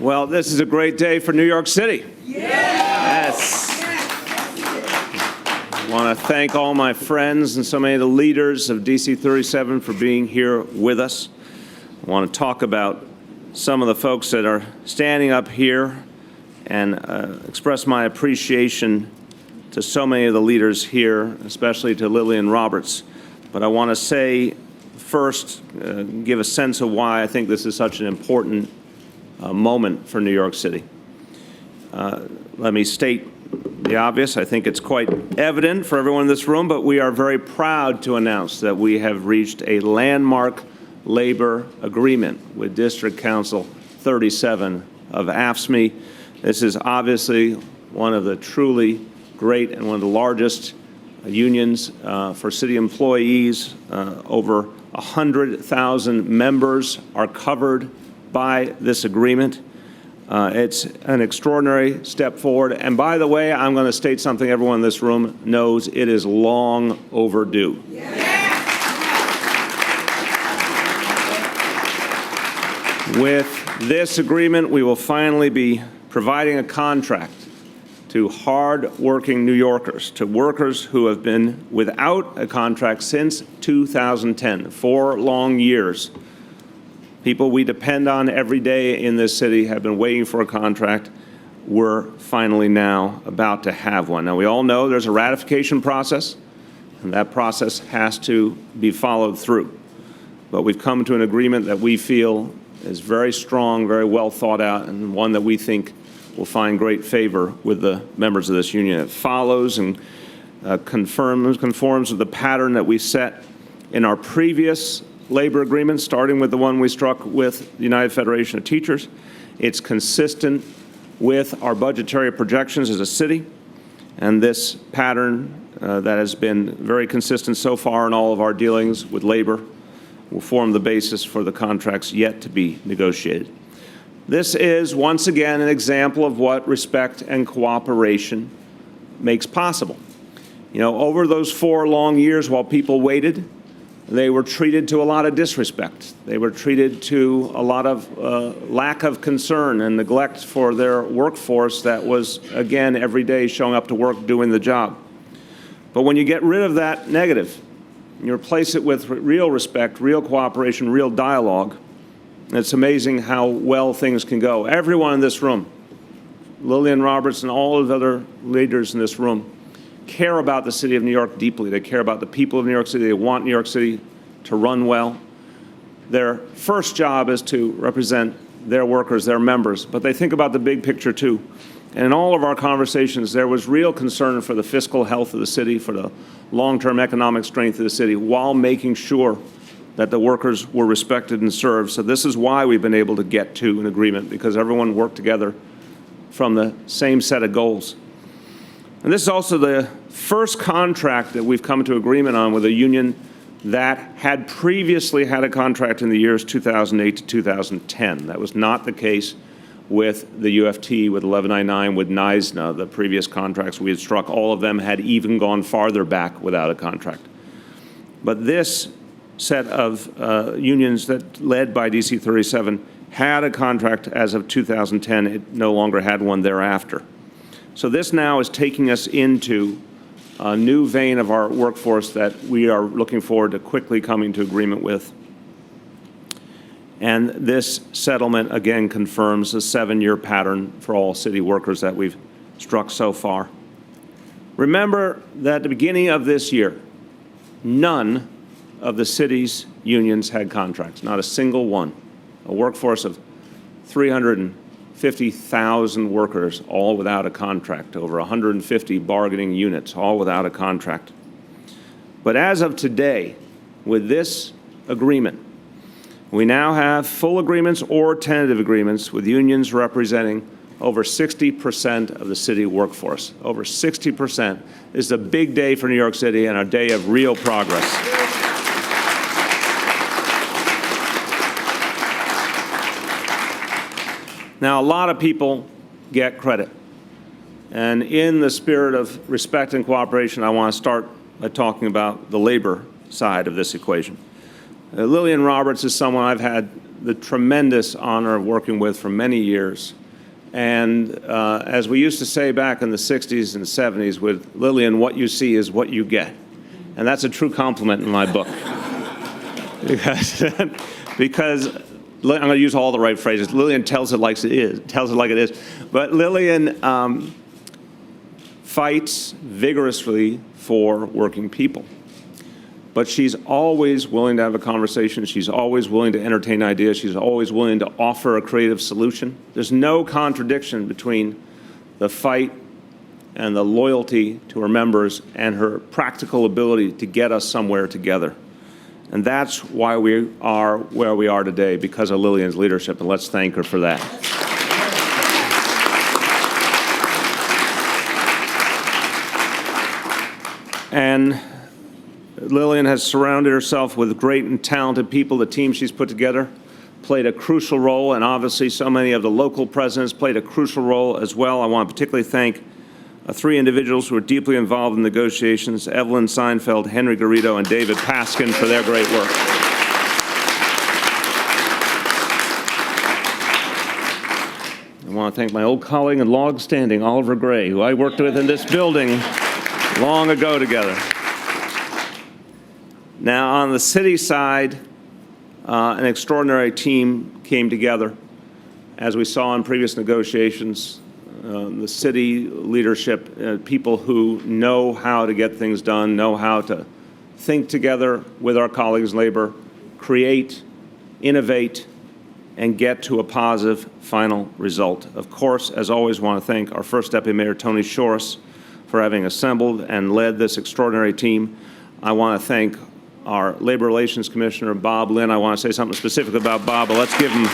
Well, this is a great day for New York City. Yes. I want to thank all my friends and so many of the leaders of DC37 for being here with us. I want to talk about some of the folks that are standing up here and express my appreciation to so many of the leaders here, especially to Lillian Roberts. But I want to say first, give a sense of why I think this is such an important moment for New York City. Let me state the obvious. I think it's quite evident for everyone in this room, but we are very proud to announce that we have reached a landmark labor agreement with District Council 37 of AFSCME. This is obviously one of the truly great and one of the largest unions for city employees. Over 100,000 members are covered by this agreement. It's an extraordinary step forward. And by the way, I'm going to state something everyone in this room knows: it is long overdue. With this agreement, we will finally be providing a contract to hard-working New Yorkers, to workers who have been without a contract since 2010, 4 long years. People we depend on every day in this city have been waiting for a contract. We're finally now about to have one. Now, we all know there's a ratification process, and that process has to be followed through. But we've come to an agreement that we feel is very strong, very well thought out, and one that we think will find great favor with the members of this union. It follows and conforms with the pattern that we set in our previous labor agreement, starting with the one we struck with the United Federation of Teachers. It's consistent with our budgetary projections as a city, and this pattern that has been very consistent so far in all of our dealings with labor will form the basis for the contracts yet to be negotiated. This is, once again, an example of what respect and cooperation makes possible. You know, over those 4 long years while people waited, they were treated to a lot of disrespect. They were treated to a lot of lack of concern and neglect for their workforce that was, again, every day showing up to work doing the job. But when you get rid of that negative, and you replace it with real respect, real cooperation, real dialogue, it's amazing how well things can go. Everyone in this room, Lillian Roberts and all of the other leaders in this room, care about the city of New York deeply. They care about the people of New York City. They want New York City to run well. Their first job is to represent their workers, their members, but they think about the big picture too. And in all of our conversations, there was real concern for the fiscal health of the city, for the long-term economic strength of the city, while making sure that the workers were respected and served. So this is why we've been able to get to an agreement, because everyone worked together from the same set of goals. And this is also the first contract that we've come to agreement on with a union that had previously had a contract in the years 2008 to 2010. That was not the case with the UFT, with 1199, with NYSNA. The previous contracts we had struck, all of them had even gone farther back without a contract. But this set of unions that led by DC37 had a contract as of 2010. It no longer had one thereafter. So this now is taking us into a new vein of our workforce that we are looking forward to quickly coming to agreement with. And this settlement, again, confirms a 7-year pattern for all city workers that we've struck so far. Remember that at the beginning of this year, none of the city's unions had contracts, not a single one. A workforce of 350,000 workers, all without a contract, over 150 bargaining units, all without a contract. But as of today, with this agreement, we now have full agreements or tentative agreements with unions representing over 60% of the city workforce. Over 60% is a big day for New York City and a day of real progress. Now, a lot of people get credit. And in the spirit of respect and cooperation, I want to start by talking about the labor side of this equation. Lillian Roberts is someone I've had the tremendous honor of working with for many years. And as we used to say back in the 60s and 70s with Lillian, what you see is what you get. And that's a true compliment in my book. because I'm going to use all the right phrases. Lillian tells it like it is. But Lillian fights vigorously for working people. But she's always willing to have a conversation. She's always willing to entertain ideas. She's always willing to offer a creative solution. There's no contradiction between the fight and the loyalty to her members and her practical ability to get us somewhere together. And that's why we are where we are today, because of Lillian's leadership, and let's thank her for that. And Lillian has surrounded herself with great and talented people. The team she's put together played a crucial role, and obviously so many of the local presidents played a crucial role as well. I want to particularly thank three individuals who were deeply involved in negotiations: Evelyn Seinfeld, Henry Garrido, and David Paskin, for their great work. I want to thank my old colleague in long-standing, Oliver Gray, who I worked with in this building long ago together. Now, on the city side, an extraordinary team came together. As we saw in previous negotiations, the city leadership, people who know how to get things done, know how to think together with our colleagues in labor, create, innovate, and get to a positive final result. Of course, as always, want to thank our first Deputy Mayor, Tony Shores, for having assembled and led this extraordinary team. I want to thank our Labor Relations Commissioner, Bob Lynn. I want to say something specific about Bob, but let's give him.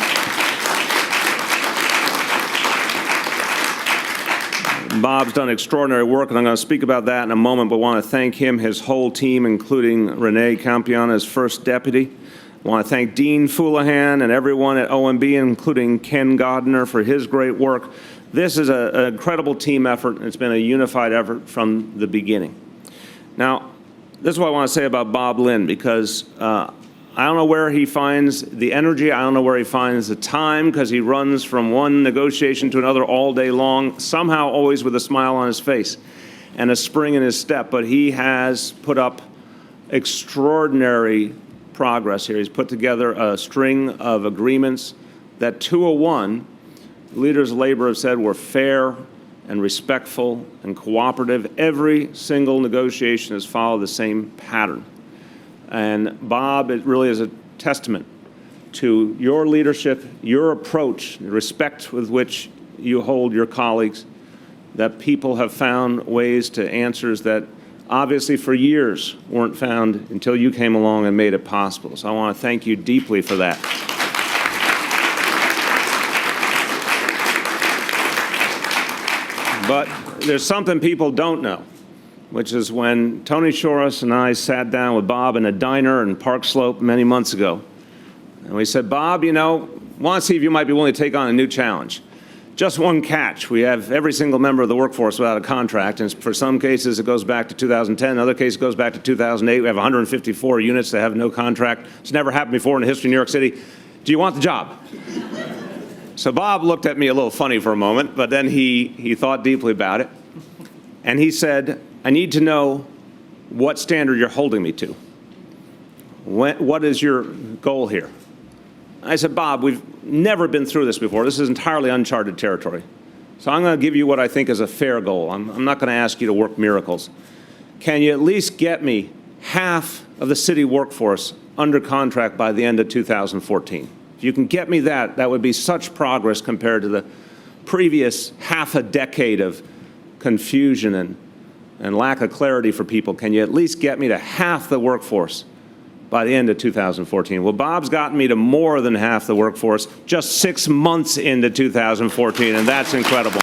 Bob's done extraordinary work, and I'm going to speak about that in a moment, but want to thank him, his whole team, including Renee Campion as first deputy. I want to thank Dean Foulahan and everyone at OMB, including Ken Godner, for his great work. This is an incredible team effort, and it's been a unified effort from the beginning. Now, this is what I want to say about Bob Lynn, because I don't know where he finds the energy. I don't know where he finds the time, because he runs from one negotiation to another all day long, somehow always with a smile on his face and a spring in his step. But he has put up extraordinary progress here. He's put together a string of agreements that 201 leaders of labor have said were fair and respectful and cooperative. Every single negotiation has followed the same pattern. And Bob, it really is a testament to your leadership, your approach, the respect with which you hold your colleagues, that people have found ways to answers that obviously for years weren't found until you came along and made it possible. So I want to thank you deeply for that. But there's something people don't know, which is when Tony Shores and I sat down with Bob in a diner in Park Slope many months ago, and we said, Bob, you know, want to see if you might be willing to take on a new challenge. Just one catch. We have every single member of the workforce without a contract, and for some cases it goes back to 2010, in other cases it goes back to 2008. We have 154 units that have no contract. It's never happened before in the history of New York City. Do you want the job? So Bob looked at me a little funny for a moment, but then he thought deeply about it, and he said, I need to know what standard you're holding me to. What is your goal here? I said, Bob, we've never been through this before. This is entirely uncharted territory. So I'm going to give you what I think is a fair goal. I'm not going to ask you to work miracles. Can you at least get me half of the city workforce under contract by the end of 2014? If you can get me that, that would be such progress compared to the previous half a decade of confusion and lack of clarity for people. Can you at least get me to half the workforce by the end of 2014? Well, Bob's gotten me to more than half the workforce just 6 months into 2014, and that's incredible.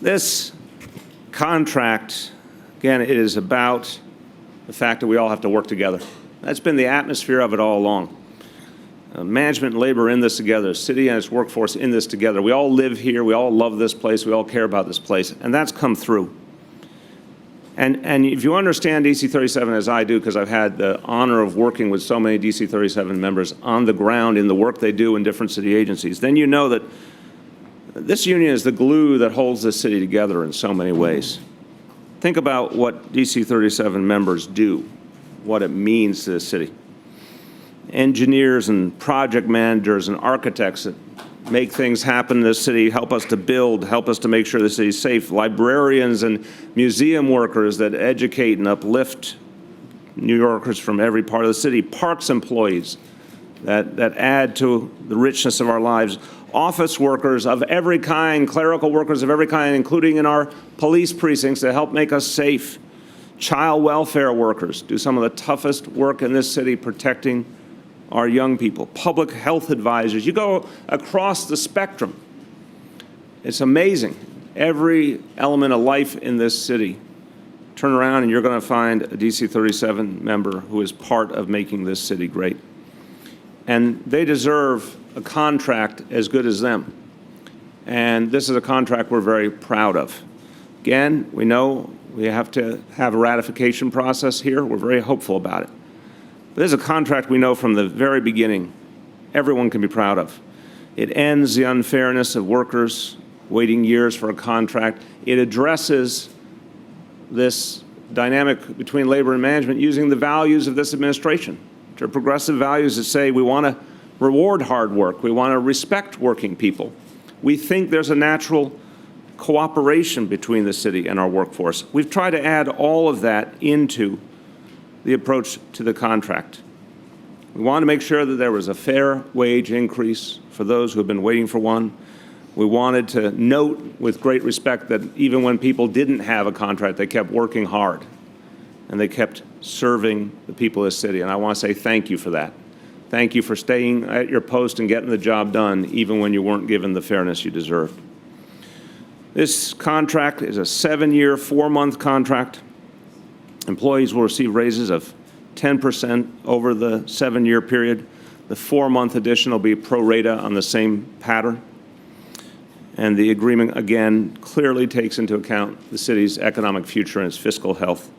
This contract, again, it is about the fact that we all have to work together. That's been the atmosphere of it all along. Management and labor in this together, city and its workforce in this together. We all live here, we all love this place, we all care about this place, and that's come through. And if you understand DC37 as I do, because I've had the honor of working with so many DC37 members on the ground in the work they do in different city agencies, then you know that this union is the glue that holds this city together in so many ways. Think about what DC37 members do, what it means to the city. Engineers and project managers and architects that make things happen in the city, help us to build, help us to make sure the city's safe. Librarians and museum workers that educate and uplift New Yorkers from every part of the city. Parks employees that add to the richness of our lives. Office workers of every kind, clerical workers of every kind, including in our police precincts that help make us safe. Child welfare workers do some of the toughest work in this city protecting our young people. Public health advisors. You go across the spectrum. It's amazing. Every element of life in this city. Turn around and you're going to find a DC37 member who is part of making this city great. And they deserve a contract as good as them. And this is a contract we're very proud of. Again, we know we have to have a ratification process here. We're very hopeful about it. But this is a contract we know from the very beginning everyone can be proud of. It ends the unfairness of workers waiting years for a contract. It addresses this dynamic between labor and management using the values of this administration, which are progressive values that say we want to reward hard work. We want to respect working people. We think there's a natural cooperation between the city and our workforce. We've tried to add all of that into the approach to the contract. We want to make sure that there was a fair wage increase for those who have been waiting for one. We wanted to note with great respect that even when people didn't have a contract, they kept working hard and they kept serving the people of the city. And I want to say thank you for that. Thank you for staying at your post and getting the job done, even when you weren't given the fairness you deserved. This contract is a 7-year, 4-month contract. Employees will receive raises of 10% over the 7-year period. The 4-month addition will be pro rata on the same pattern. And the agreement, again, clearly takes into account the city's economic future and its fiscal health.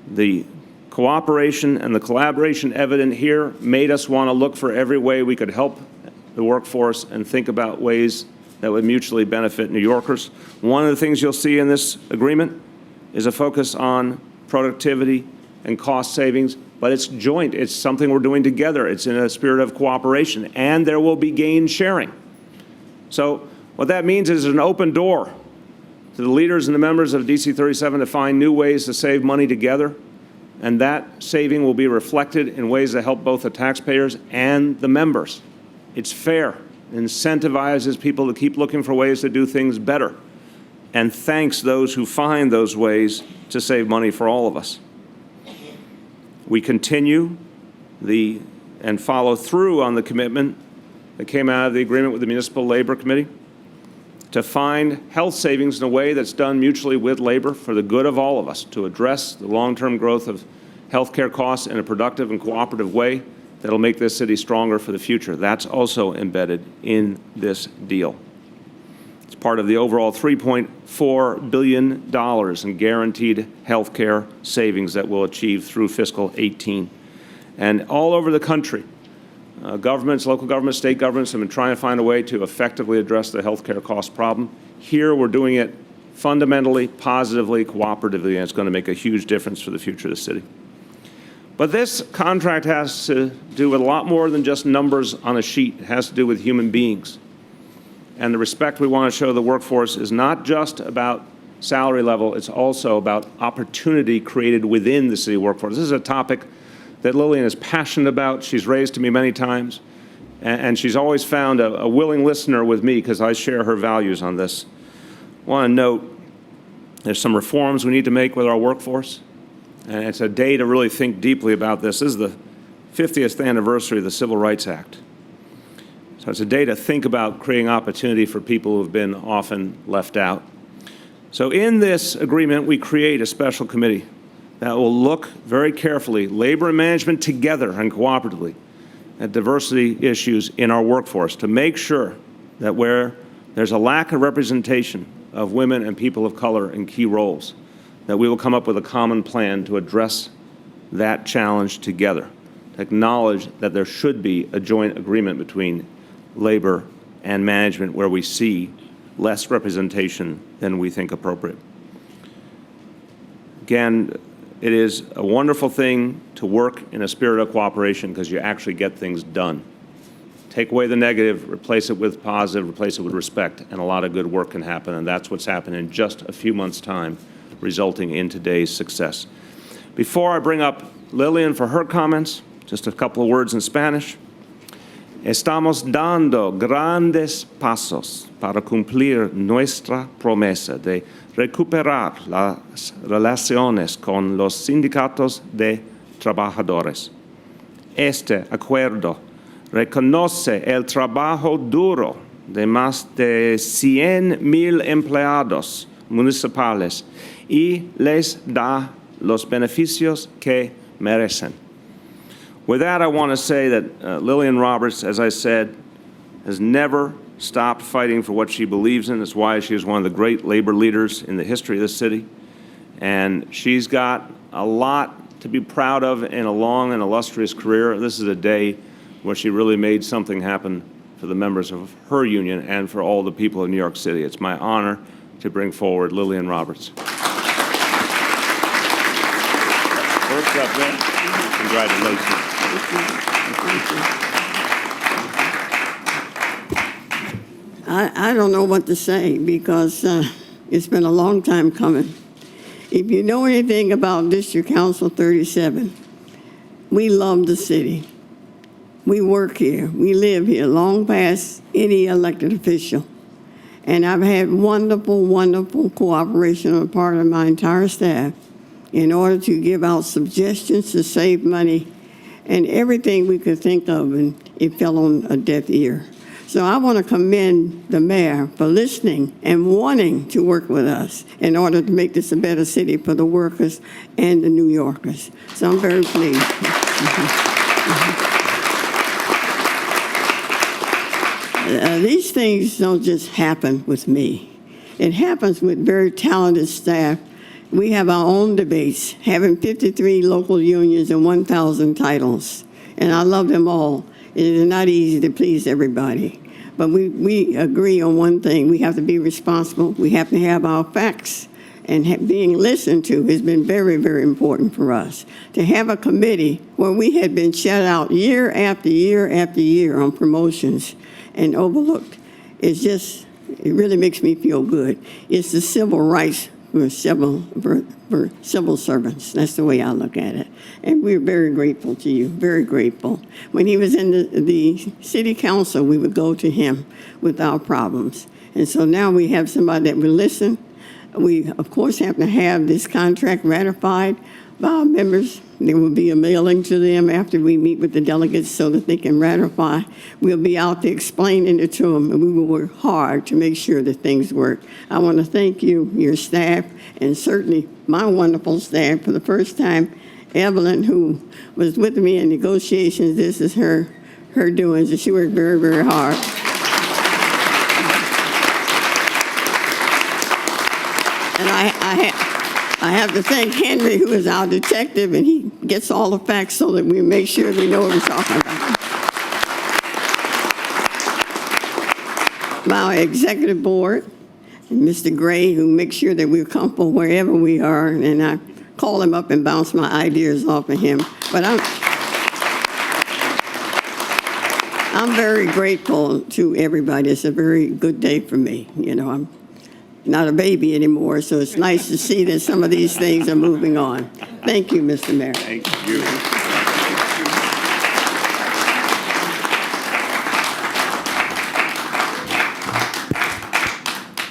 The cooperation and the collaboration evident here made us want to look for every way we could help the workforce and think about ways that would mutually benefit New Yorkers. One of the things you'll see in this agreement is a focus on productivity and cost savings, but it's joint. It's something we're doing together. It's in a spirit of cooperation, and there will be gain sharing. So what that means is an open door to the leaders and the members of DC37 to find new ways to save money together, and that saving will be reflected in ways that help both the taxpayers and the members. It's fair. It incentivizes people to keep looking for ways to do things better, and thanks those who find those ways to save money for all of us. We continue and follow through on the commitment that came out of the agreement with the Municipal Labor Committee to find health savings in a way that's done mutually with labor for the good of all of us, to address the long-term growth of healthcare costs in a productive and cooperative way that'll make this city stronger for the future. That's also embedded in this deal. It's part of the overall $3.4 billion in guaranteed health care savings that we'll achieve through fiscal 18. And all over the country, governments, local governments, state governments have been trying to find a way to effectively address the health care cost problem. Here, we're doing it fundamentally, positively, cooperatively, and it's going to make a huge difference for the future of the city. But this contract has to do with a lot more than just numbers on a sheet. It has to do with human beings. And the respect we want to show the workforce is not just about salary level, it's also about opportunity created within the city workforce. This is a topic that Lillian is passionate about. She's raised to me many times, and she's always found a willing listener with me because I share her values on this. I want to note there's some reforms we need to make with our workforce, and it's a day to really think deeply about this. This is the 50th anniversary of the Civil Rights Act. So it's a day to think about creating opportunity for people who have been often left out. So in this agreement, we create a special committee that will look very carefully, labor and management together and cooperatively, at diversity issues in our workforce to make sure that where there's a lack of representation of women and people of color in key roles, that we will come up with a common plan to address that challenge together, to acknowledge that there should be a joint agreement between labor and management where we see less representation than we think appropriate. Again, it is a wonderful thing to work in a spirit of cooperation because you actually get things done. Take away the negative, replace it with positive, replace it with respect, and a lot of good work can happen, and that's what's happened in just a few months' time, resulting in today's success. Before I bring up Lillian for her comments, just a couple of words in Spanish. Estamos dando grandes pasos para cumplir nuestra promesa de recuperar las relaciones con los sindicatos de trabajadores. Este acuerdo reconoce el trabajo duro de más de 100,000 empleados municipales y les da los beneficios que merecen. With that, I want to say that Lillian Roberts, as I said, has never stopped fighting for what she believes in. That's why she is one of the great labor leaders in the history of this city. And she's got a lot to be proud of in a long and illustrious career. This is a day where she really made something happen for the members of her union and for all the people of New York City. It's my honor to bring forward Lillian Roberts. First up there, congratulations. I don't know what to say because it's been a long time coming. If you know anything about District Council 37, we love the city. We work here. We live here long past any elected official. And I've had wonderful, wonderful cooperation on the part of my entire staff in order to give out suggestions to save money and everything we could think of, and it fell on a deaf ear. So I want to commend the mayor for listening and wanting to work with us in order to make this a better city for the workers and the New Yorkers. So I'm very pleased. These things don't just happen with me. It happens with very talented staff. We have our own debates, having 53 local unions and 1,000 titles, and I love them all. It is not easy to please everybody, but we agree on one thing. We have to be responsible. We have to have our facts, and being listened to has been very, very important for us. To have a committee where we had been shut out year after year after year on promotions and overlooked, it really makes me feel good. It's the civil rights for civil servants. That's the way I look at it. And we're very grateful to you, very grateful. When he was in the city council, we would go to him with our problems. And so now we have somebody that will listen. We, of course, have to have this contract ratified by our members. There will be a mailing to them after we meet with the delegates so that they can ratify. We'll be out there explaining it to them, and we will work hard to make sure that things work. I want to thank you, your staff, and certainly my wonderful staff. For the first time, Evelyn, who was with me in negotiations, this is her doings, and she worked very, very hard. And I have to thank Henry, who is our detective, and he gets all the facts so that we make sure we know what we're talking about. My executive board, and Mr. Gray, who makes sure that we're comfortable wherever we are, and I call him up and bounce my ideas off of him. But I'm very grateful to everybody. It's a very good day for me. You know, I'm not a baby anymore, so it's nice to see that some of these things are moving on. Thank you, Mr. Mayor. Thank you.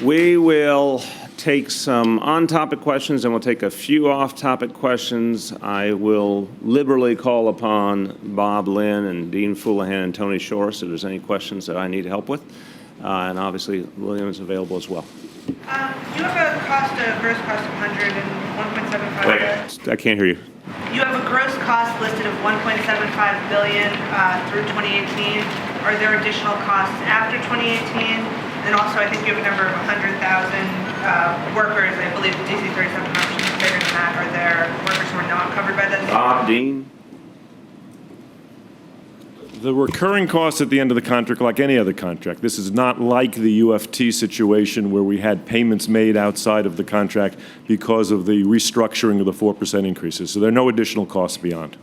We will take some on-topic questions and we'll take a few off-topic questions. I will liberally call upon Bob Lynn and Dean Foulahan and Tony Shores if there's any questions that I need help with. And obviously, William is available as well. You have a gross cost of 100 and 1.75 billion. I can't hear you. You have a gross cost listed of 1.75 billion through 2018. Are there additional costs after 2018? And also, I think you have a number of 100,000 workers. I believe the DC37 option is bigger than that? Are there workers who are not covered by that? Bob, Dean? The recurring costs at the end of the contract, like any other contract, this is not like the UFT situation where we had payments made outside of the contract because of the restructuring of the 4% increases. So there are no additional costs beyond.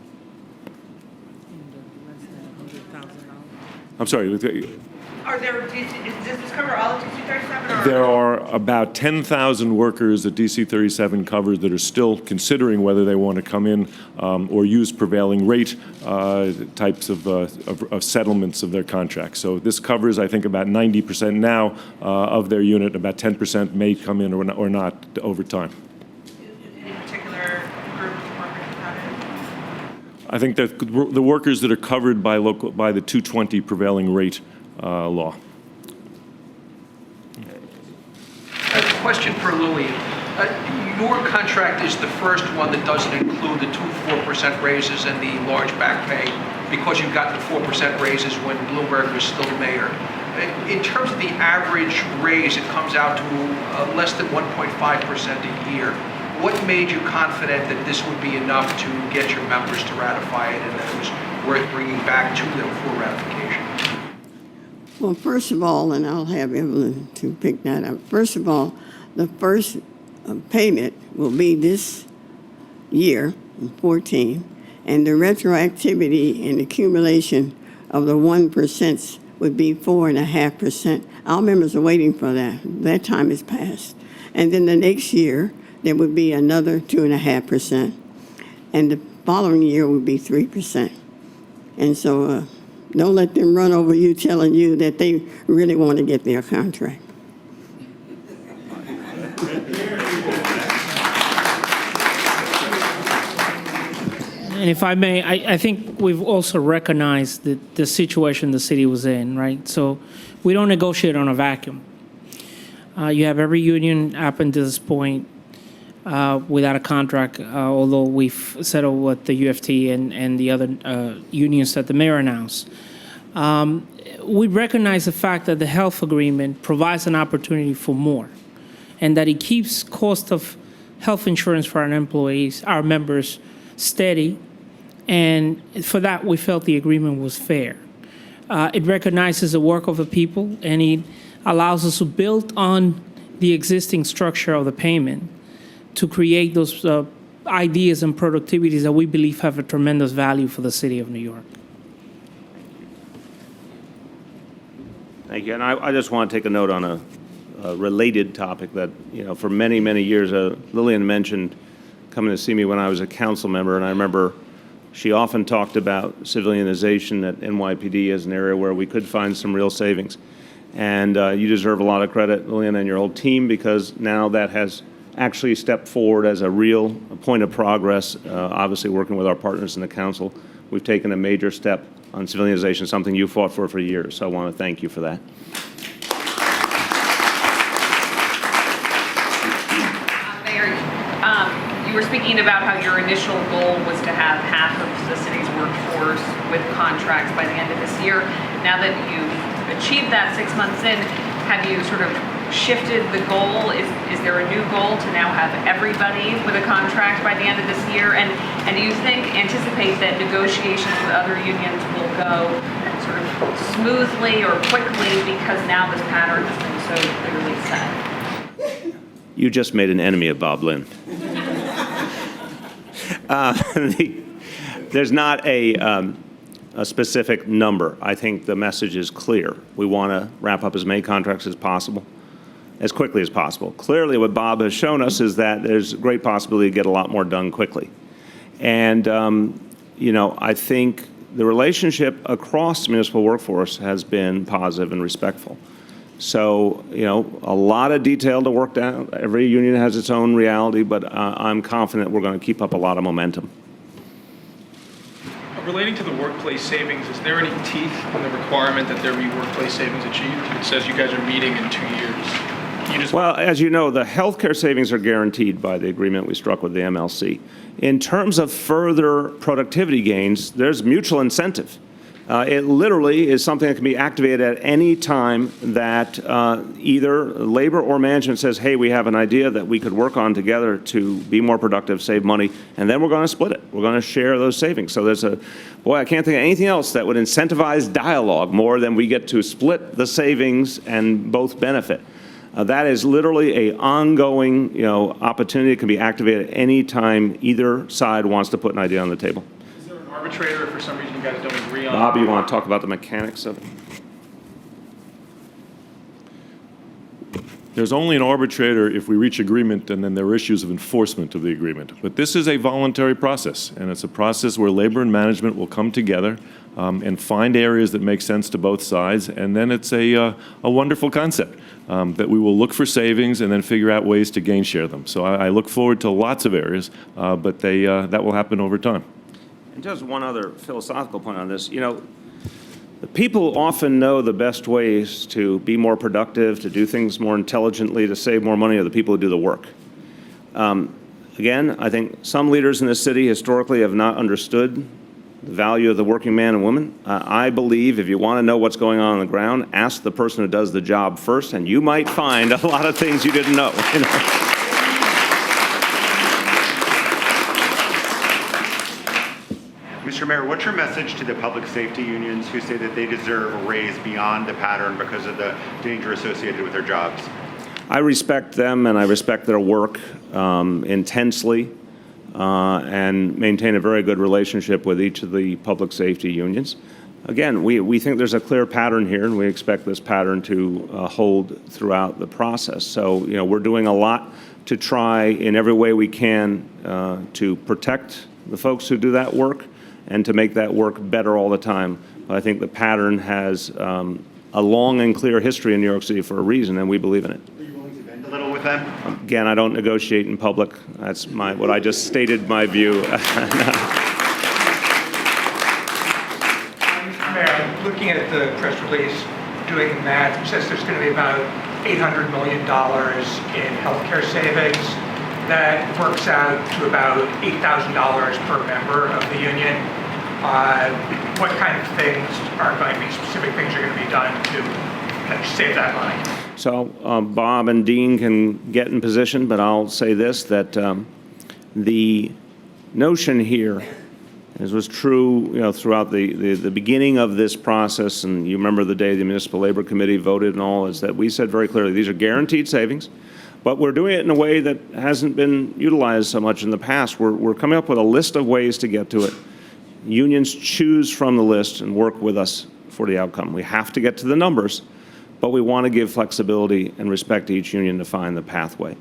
I'm sorry. Are there, does this cover all of DC37? There are about 10,000 workers that DC37 covers that are still considering whether they want to come in or use prevailing rate types of settlements of their contracts. So this covers, I think, about 90% now of their unit. About 10% may come in or not over time. Any particular group of workers that is? I think that the workers that are covered by the 220 prevailing rate law. A question for Lillian. Your contract is the first one that doesn't include the 4% raises and the large back pay because you've gotten the 4% raises when Bloomberg was still mayor. In terms of the average raise, it comes out to less than 1.5% a year. What made you confident that this would be enough to get your members to ratify it and that it was worth bringing back to them for ratification? Well, first of all, and I'll have Evelyn to pick that up. First of all, the first payment will be this year, in 14, and the retroactivity and accumulation of the 1% would be 4.5%. Our members are waiting for that. That time is past. And then the next year, there would be another 2.5%, and the following year would be 3%. And so don't let them run over you telling you that they really want to get their contract. And if I may, I think we've also recognized the situation the city was in, right? So we don't negotiate on a vacuum. You have every union up until this point without a contract, although we've settled with the UFT and the other unions that the mayor announced. We recognize the fact that the health agreement provides an opportunity for more, and that it keeps cost of health insurance for our employees, our members, steady. And for that, we felt the agreement was fair. It recognizes the work of the people, and it allows us to build on the existing structure of the payment to create those ideas and productivities that we believe have a tremendous value for the city of New York. Thank you. And I just want to take a note on a related topic that, for many, many years, Lillian mentioned coming to see me when I was a council member, and I remember she often talked about civilianization at NYPD as an area where we could find some real savings. And you deserve a lot of credit, Lillian, and your whole team, because now that has actually stepped forward as a real point of progress. Obviously, working with our partners in the council, we've taken a major step on civilianization, something you fought for years. So I want to thank you for that. Mayor, you were speaking about how your initial goal was to have half of the city's workforce with contracts by the end of this year. Now that you've achieved that 6 months in, have you sort of shifted the goal? Is there a new goal to now have everybody with a contract by the end of this year? And do you anticipate that negotiations with other unions will go sort of smoothly or quickly because now this pattern has been so clearly set? You just made an enemy of Bob Lynn. There's not a specific number. I think the message is clear. We want to wrap up as many contracts as possible, as quickly as possible. Clearly, what Bob has shown us is that there's a great possibility to get a lot more done quickly. And, I think the relationship across the municipal workforce has been positive and respectful. So, a lot of detail to work out. Every union has its own reality, but I'm confident we're going to keep up a lot of momentum. Relating to the workplace savings, is there any teeth in the requirement that there be workplace savings achieved? It says you guys are meeting in 2 years. Well, as you know, the healthcare savings are guaranteed by the agreement we struck with the MLC. In terms of further productivity gains, there's mutual incentive It literally is something that can be activated at any time that either labor or management says, hey, we have an idea that we could work on together to be more productive, save money, and then we're going to split it. We're going to share those savings. So there's boy, I can't think of anything else that would incentivize dialogue more than we get to split the savings and both benefit. That is literally an ongoing, opportunity that can be activated at any time either side wants to put an idea on the table. Is there an arbitrator if for some reason you guys don't agree on? Bob, you want to talk about the mechanics of it? There's only an arbitrator if we reach agreement, and then there are issues of enforcement of the agreement. But this is a voluntary process, and it's a process where labor and management will come together and find areas that make sense to both sides, and then it's a wonderful concept that we will look for savings and then figure out ways to gain share them. So I look forward to lots of areas, but that will happen over time. And just one other philosophical point on this. The people often know the best ways to be more productive, to do things more intelligently, to save more money are the people who do the work. Again, I think some leaders in this city historically have not understood the value of the working man and woman. I believe if you want to know what's going on the ground, ask the person who does the job first, and you might find a lot of things you didn't know. Mr. Mayor, what's your message to the public safety unions who say that they deserve a raise beyond the pattern because of the danger associated with their jobs? I respect them and I respect their work intensely and maintain a very good relationship with each of the public safety unions. Again, we think there's a clear pattern here, and we expect this pattern to hold throughout the process. So, we're doing a lot to try in every way we can to protect the folks who do that work and to make that work better all the time. But I think the pattern has a long and clear history in New York City for a reason, and we believe in it. Are you willing to bend a little with them? Again, I don't negotiate in public. That's what I just stated my view. Mr. Mayor, looking at the press release, doing the math, it says there's going to be about $800 million in healthcare savings. That works out to about $8,000 per member of the union. What kind of things are going to be, specific things are going to be done to kind of save that money? So Bob and Dean can get in position, but I'll say this, that the notion here, as was true throughout the beginning of this process, and you remember the day the Municipal Labor Committee voted and all, is that we said very clearly these are guaranteed savings, but we're doing it in a way that hasn't been utilized so much in the past. We're coming up with a list of ways to get to it. Unions choose from the list and work with us for the outcome. We have to get to the numbers, but we want to give flexibility and respect to each union to find the pathway.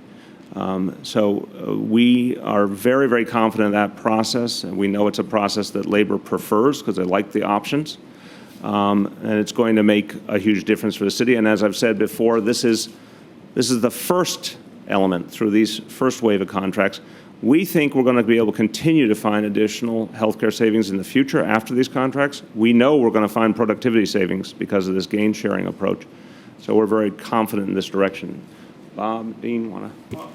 We are very, very confident in that process, and we know it's a process that labor prefers because they like the options, and it's going to make a huge difference for the city. And as I've said before, this is the first element through these first wave of contracts. We think we're going to be able to continue to find additional healthcare savings in the future after these contracts. We know we're going to find productivity savings because of this gain sharing approach. So we're very confident in this direction. Bob, Dean, want to? Let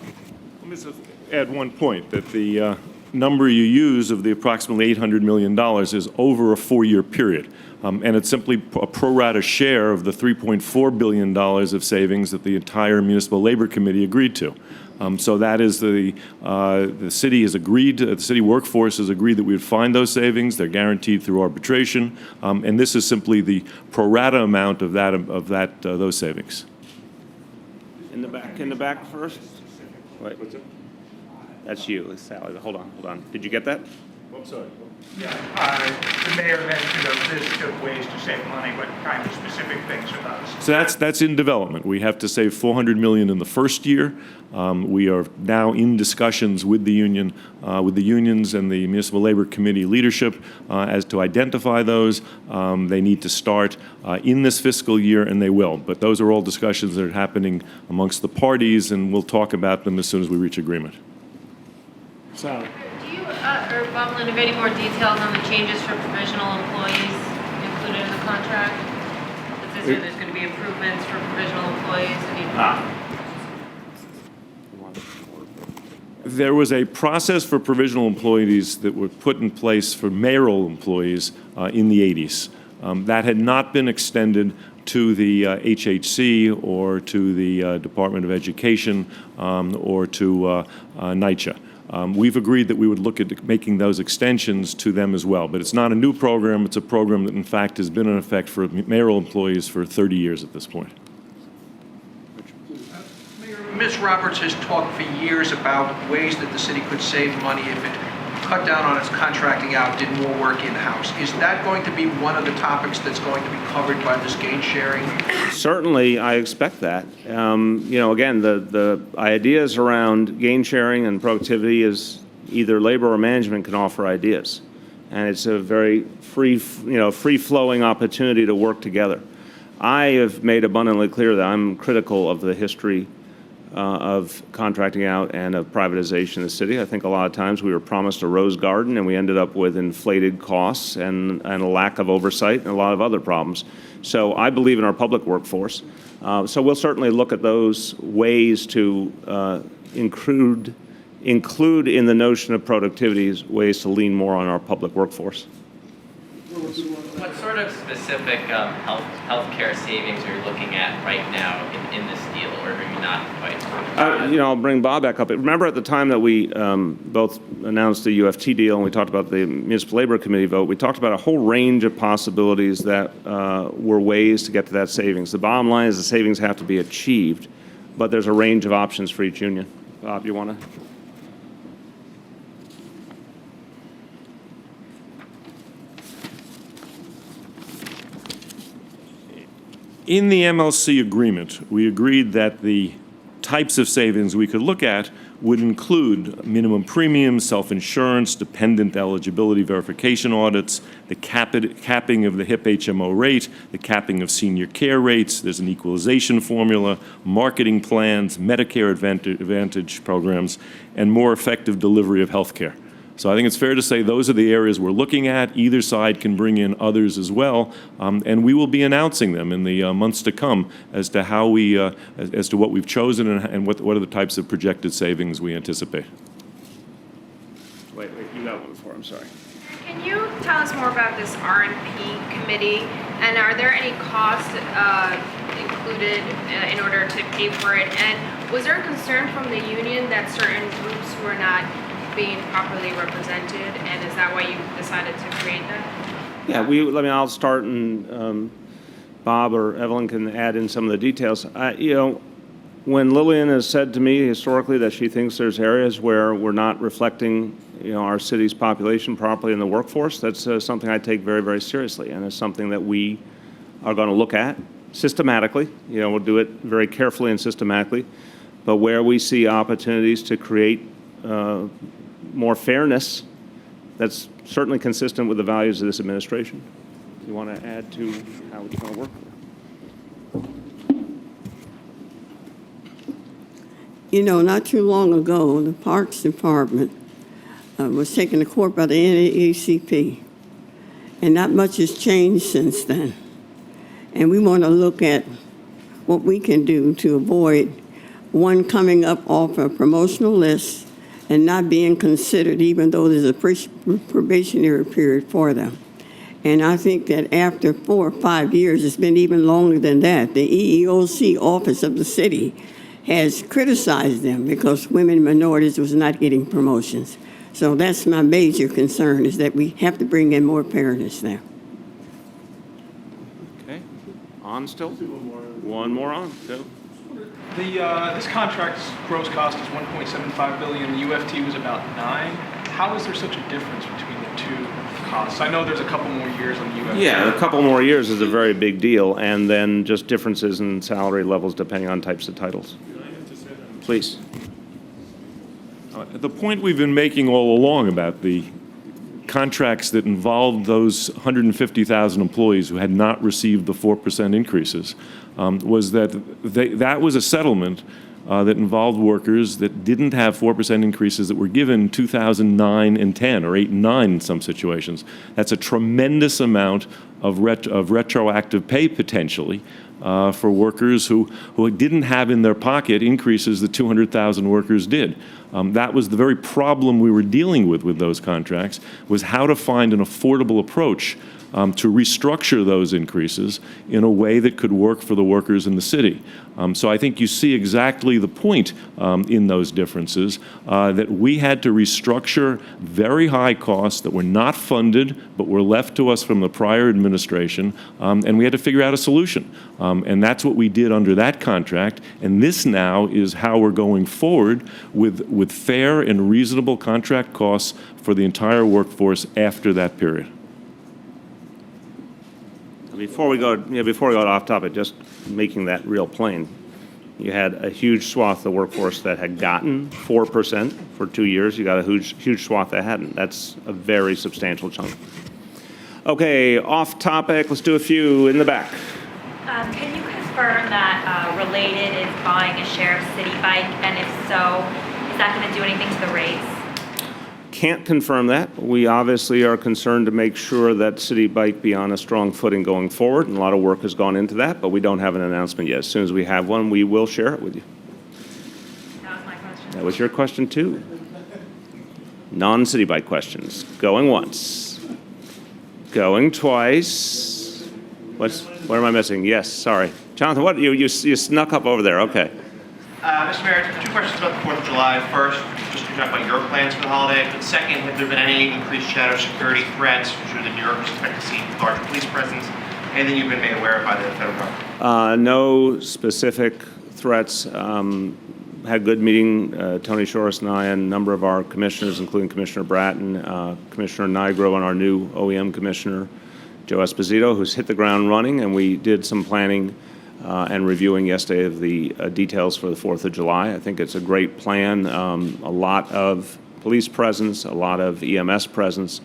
me just add one point, that the number you use of the approximately $800 million is over a 4-year period. And it's simply a pro rata share of the $3.4 billion of savings that the entire Municipal Labor Committee agreed to. So that is the city has agreed, the city workforce has agreed that we would find those savings. They're guaranteed through arbitration. And this is simply the pro rata amount of those savings. In the back first? Wait, what's it? That's you, it's Sally. Hold on. Did you get that? I'm sorry. Yeah, the mayor mentioned a list of ways to save money. What kind of specific things are those? So that's in development. We have to save $400 million in the first year. We are now in discussions with the union, with the unions and the Municipal Labor Committee leadership as to identify those. They need to start in this fiscal year, and they will. But those are all discussions that are happening amongst the parties, and we'll talk about them as soon as we reach agreement. So. Do you or Bob Lynn have any more details on the changes for provisional employees included in the contract? It says there's going to be improvements for provisional employees. There was a process for provisional employees that were put in place for mayoral employees in the 80s. That had not been extended to the HHC or to the Department of Education or to NYCHA. We've agreed that we would look at making those extensions to them as well. But it's not a new program. It's a program that, in fact, has been in effect for mayoral employees for 30 years at this point. Mayor, Ms. Roberts has talked for years about ways that the city could save money if it cut down on its contracting out, did more work in-house. Is that going to be one of the topics that's going to be covered by this gain sharing? Certainly, I expect that. Again, the ideas around gain sharing and productivity is either labor or management can offer ideas. And it's a very free-flowing opportunity to work together. I have made abundantly clear that I'm critical of the history of contracting out and of privatization in the city. I think a lot of times we were promised a rose garden and we ended up with inflated costs and a lack of oversight and a lot of other problems. So I believe in our public workforce. So we'll certainly look at those ways to include in the notion of productivity ways to lean more on our public workforce. What sort of specific healthcare savings are you looking at right now in this deal, or are you not quite? I'll bring Bob back up. Remember at the time that we both announced the UFT deal and we talked about the Municipal Labor Committee vote, we talked about a whole range of possibilities that were ways to get to that savings. The bottom line is the savings have to be achieved, but there's a range of options for each union. Bob, you want to? In the MLC agreement, we agreed that the types of savings we could look at would include minimum premiums, self-insurance, dependent eligibility verification audits, the capping of the HIP HMO rate, the capping of senior care rates, there's an equalization formula, marketing plans, Medicare Advantage programs, and more effective delivery of health care. So I think it's fair to say those are the areas we're looking at. Either side can bring in others as well, and we will be announcing them in the months to come as to how we, as to what we've chosen and what are the types of projected savings we anticipate. Wait, you got one before. I'm sorry. Can you tell us more about this RMP committee, and are there any costs included in order to pay for it? And was there a concern from the union that certain groups were not being properly represented, and is that why you decided to create that? Yeah, I'll start, and Bob or Evelyn can add in some of the details. When Lillian has said to me historically that she thinks there's areas where we're not reflecting, our city's population properly in the workforce, that's something I take very, very seriously, and it's something that we are going to look at systematically. We'll do it very carefully and systematically, but where we see opportunities to create more fairness, that's certainly consistent with the values of this administration. You want to add to how it's going to work? Not too long ago, the Parks Department was taken to court by the NAACP, and not much has changed since then. And we want to look at what we can do to avoid one coming up off a promotional list and not being considered, even though there's a probationary period for them. And I think that after 4 or 5 years, it's been even longer than that, the EEOC office of the city has criticized them because women and minorities was not getting promotions. So that's my major concern, is that we have to bring in more fairness there. Okay. On still? One more on. Go. This contract's gross cost is $1.75 billion. The UFT was about $9 billion. How is there such a difference between the two costs? I know there's a couple more years on the UFT. Yeah, a couple more years is a very big deal, and then just differences in salary levels depending on types of titles. Please. The point we've been making all along about the contracts that involved those 150,000 employees who had not received the 4% increases was that that was a settlement that involved workers that didn't have 4% increases that were given in 2009 and 10, or 8 and 9 in some situations. That's a tremendous amount of retroactive pay potentially for workers who didn't have in their pocket increases that 200,000 workers did. That was the very problem we were dealing with those contracts, was how to find an affordable approach to restructure those increases in a way that could work for the workers in the city. So I think you see exactly the point in those differences, that we had to restructure very high costs that were not funded but were left to us from the prior administration, and we had to figure out a solution. And that's what we did under that contract, and this now is how we're going forward with fair and reasonable contract costs for the entire workforce after that period. Before we go off topic, just making that real plain, you had a huge swath of the workforce that had gotten 4% for 2 years. You got a huge swath that hadn't. That's a very substantial chunk. Okay, off topic. Let's do a few in the back. Can you confirm that Related is buying a share of City Bike, and if so, is that going to do anything to the rates? Can't confirm that. We obviously are concerned to make sure that City Bike be on a strong footing going forward, and a lot of work has gone into that, but we don't have an announcement yet. As soon as we have one, we will share it with you. That was my question. That was your question, too. Non-City Bike questions. Going once. Going twice. What am I missing? Yes, sorry. Jonathan, what? You snuck up over there. Okay. Mr. Mayor, 2 questions about the 4th of July. First, just to talk about your plans for the holiday. But second, have there been any increased shadow security threats? Should the New Yorkers expect to see larger police presence? Anything you've been made aware of by the federal government? No specific threats. Had a good meeting, Tony Shorris and I, and a number of our commissioners, including Commissioner Bratton, Commissioner Nigro, and our new OEM commissioner, Joe Esposito, who's hit the ground running, and we did some planning and reviewing yesterday of the details for the 4th of July. I think it's a great plan, a lot of police presence, a lot of EMS presence.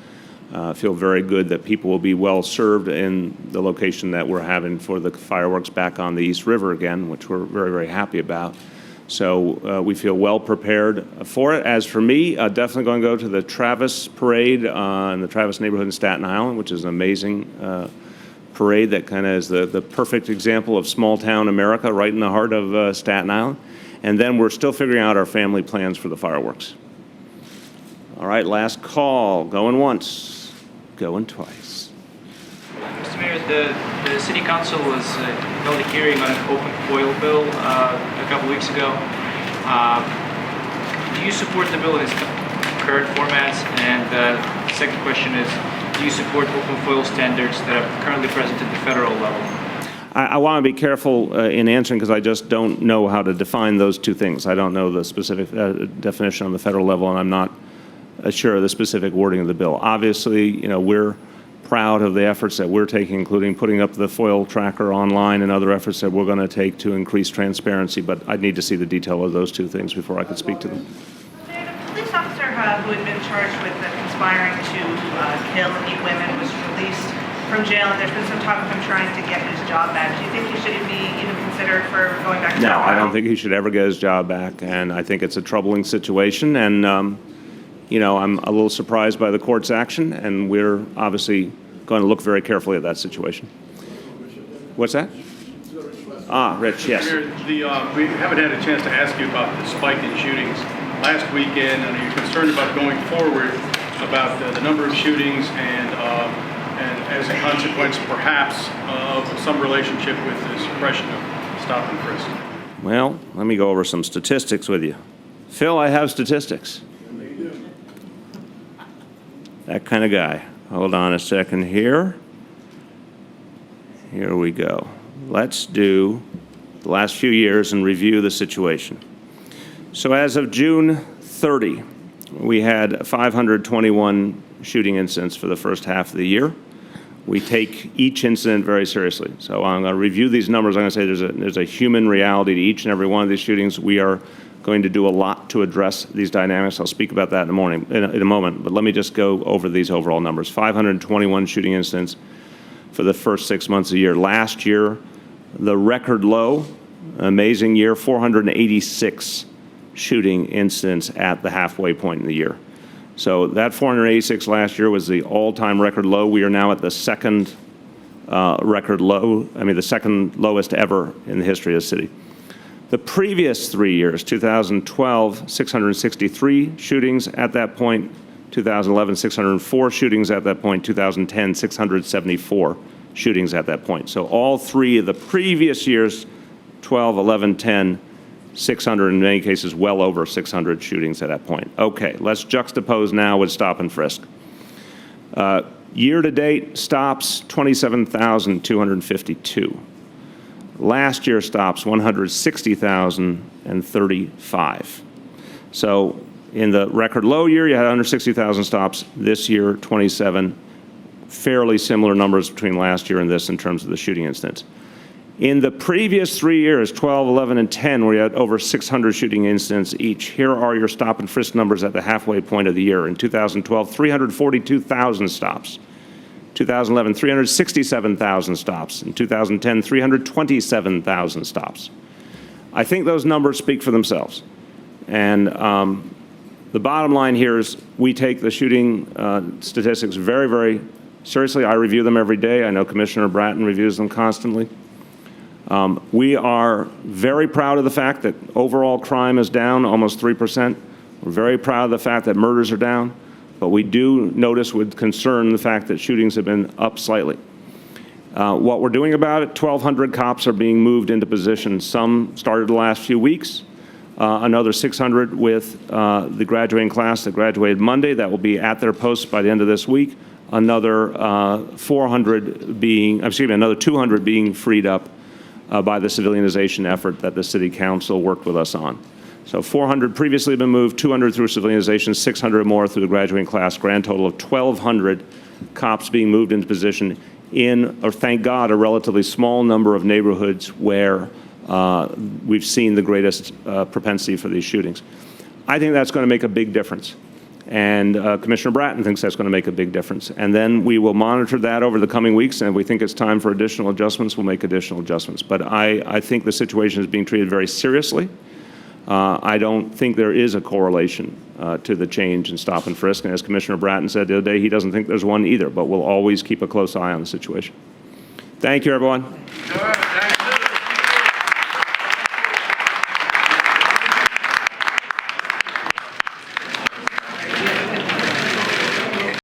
Feel very good that people will be well served in the location that we're having for the fireworks back on the East River again, which we're very, very happy about. So we feel well prepared for it. As for me, definitely going to go to the Travis Parade in the Travis neighborhood in Staten Island, which is an amazing parade that kind of is the perfect example of small town America right in the heart of Staten Island. And then we're still figuring out our family plans for the fireworks. All right, last call. Going once, going twice. Mr. Mayor, the City Council was held a hearing on an open foil bill a couple weeks ago. Do you support the bill in its current formats? And the second question is, do you support open foil standards that are currently present at the federal level? I want to be careful in answering because I just don't know how to define those two things. I don't know the specific definition on the federal level, and I'm not sure of the specific wording of the bill. Obviously, you know, we're proud of the efforts that we're taking, including putting up the foil tracker online and other efforts that we're going to take to increase transparency, but I'd need to see the detail of those two things before I could speak to them. The police officer who had been charged with conspiring to kill and eat women was released from jail, and there's been some talk of him trying to get his job back. Do you think he should be even considered for going back to No, trial? I don't think he should ever get his job back, and I think it's a troubling situation, and you know, I'm a little surprised by the court's action, and we're obviously going to look very carefully at that situation. What's that? Rich, yes. We haven't had a chance to ask you about the spike in shootings last weekend, and are you concerned about going forward about the number of shootings and as a consequence, perhaps, of some relationship with the suppression of stop and frisk? Well, let me go over some statistics with you. Phil, I have statistics. That kind of guy. Hold on a second here. Here we go. Let's do the last few years and review the situation. So as of June 30, we had 521 shooting incidents for the first half of the year. We take each incident very seriously. So I'm going to review these numbers. I'm going to say there's a human reality to each and every one of these shootings. We are going to do a lot to address these dynamics. I'll speak about that in a moment, but let me just go over these overall numbers. 521 shooting incidents for the first 6 months of the year. Last year, the record low, amazing year, 486 shooting incidents at the halfway point in the year. So that 486 last year was the all-time record low. We are now at the second record low, the second lowest ever in the history of the city. The previous 3 years, 2012, 663 shootings at that point. 2011, 604 shootings at that point. 2010, 674 shootings at that point. So all three of the previous years, 12, 11, 10, 600, in many cases, well over 600 shootings at that point. Okay, let's juxtapose now with stop and frisk. Year-to-date stops, 27,252. Last year stops, 160,035. So in the record low year, you had under 60,000 stops. This year, 27. Fairly similar numbers between last year and this in terms of the shooting incidents. In the previous 3 years, 12, 11, and 10, where you had over 600 shooting incidents each, here are your stop and frisk numbers at the halfway point of the year. In 2012, 342,000 stops. 2011, 367,000 stops. In 2010, 327,000 stops. I think those numbers speak for themselves. And the bottom line here is we take the shooting statistics very, very seriously. I review them every day. I know Commissioner Bratton reviews them constantly. We are very proud of the fact that overall crime is down almost 3%. We're very proud of the fact that murders are down, but we do notice with concern the fact that shootings have been up slightly. What we're doing about it, 1,200 cops are being moved into position. Some started the last few weeks. Another 600 with the graduating class that graduated Monday that will be at their posts by the end of this week. Another 200 being freed up by the civilianization effort that the City Council worked with us on. So 400 previously been moved, 200 through civilianization, 600 more through the graduating class, grand total of 1,200 cops being moved into position in, or thank God, a relatively small number of neighborhoods where we've seen the greatest propensity for these shootings. I think that's going to make a big difference. And Commissioner Bratton thinks that's going to make a big difference. And then we will monitor that over the coming weeks, and if we think it's time for additional adjustments, we'll make additional adjustments. But I think the situation is being treated very seriously. I don't think there is a correlation to the change in stop and frisk. And as Commissioner Bratton said the other day, he doesn't think there's one either, but we'll always keep a close eye on the situation. Thank you, everyone. Thank